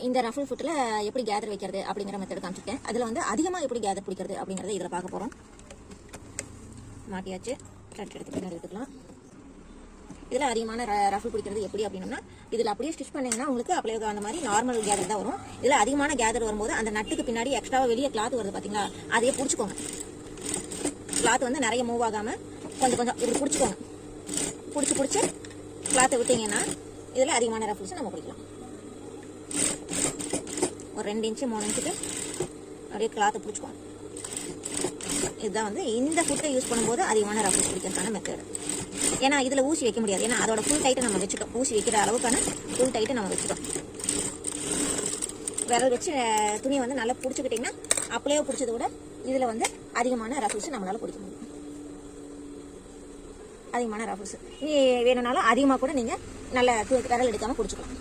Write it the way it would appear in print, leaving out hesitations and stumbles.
இந்த ரஃபிள் ஃபுட்டில் எப்படி கேதர் வைக்கிறது அப்படிங்கிற மெத்தட் காமிச்சிருக்கேன். அதில் வந்து அதிகமாக எப்படி கேதர் பிடிக்கிறது அப்படிங்கிறத இதில் பார்க்க போகிறோம். மாட்டியாச்சு, த்ரெட் எடுத்து பின்னாடி எடுத்துக்கலாம். இதில் அதிகமான ரஃபிள் பிடிக்கிறது எப்படி அப்படின்னா, இதில் அப்படியே ஸ்டிச் பண்ணிங்கன்னா உங்களுக்கு அப்படியே அந்த மாதிரி நார்மல் கேதர் தான் வரும். இதில் அதிகமான கேதர் வரும்போது அந்த நட்டுக்கு பின்னாடி எக்ஸ்ட்ராவாக வெளியே கிளாத் வருது பார்த்தீங்களா, அதையே பிடிச்சிக்கோங்க. கிளாத் வந்து நிறைய மூவ் ஆகாமல் கொஞ்சம் கொஞ்சம் இப்படி பிடிச்சிக்கோங்க. பிடிச்சி கிளாத்தை விட்டீங்கன்னா இதில் அதிகமான ரஃபிள்ஸ் நம்ம பிடிக்கலாம். ஒரு 2 இன்ச்சு 3 இன்ச்சுக்கு அப்படியே கிளாத்தை பிடிச்சிக்கோங்க. இதுதான் வந்து இந்த ஃபுட்டை யூஸ் பண்ணும்போது அதிகமான ரஃபிள்ஸ் பிடிக்கிறதுக்கான மெத்தட். ஏன்னா இதில் ஊசி வைக்க முடியாது, ஏன்னா அதோட ஃபுல் டைட்டை நம்ம வச்சுட்டோம். ஊசி வைக்கிற அளவுக்கான ஃபுல் டைட்டை நம்ம வச்சுட்டோம். விரல் வச்சு துணியை வந்து நல்லா பிடிச்சிக்கிட்டிங்கன்னா அப்படியே பிடிச்சதை விட இதில் வந்து அதிகமான ரஃபிள்ஸ் நம்மளால் பிடிக்க முடியும். அதிகமான ரஃபிள்ஸ் வேணும்னாலும் அதிகமாக கூட நீங்கள் நல்ல விரல் எடுக்காமல் பிடிச்சிக்கலாம்.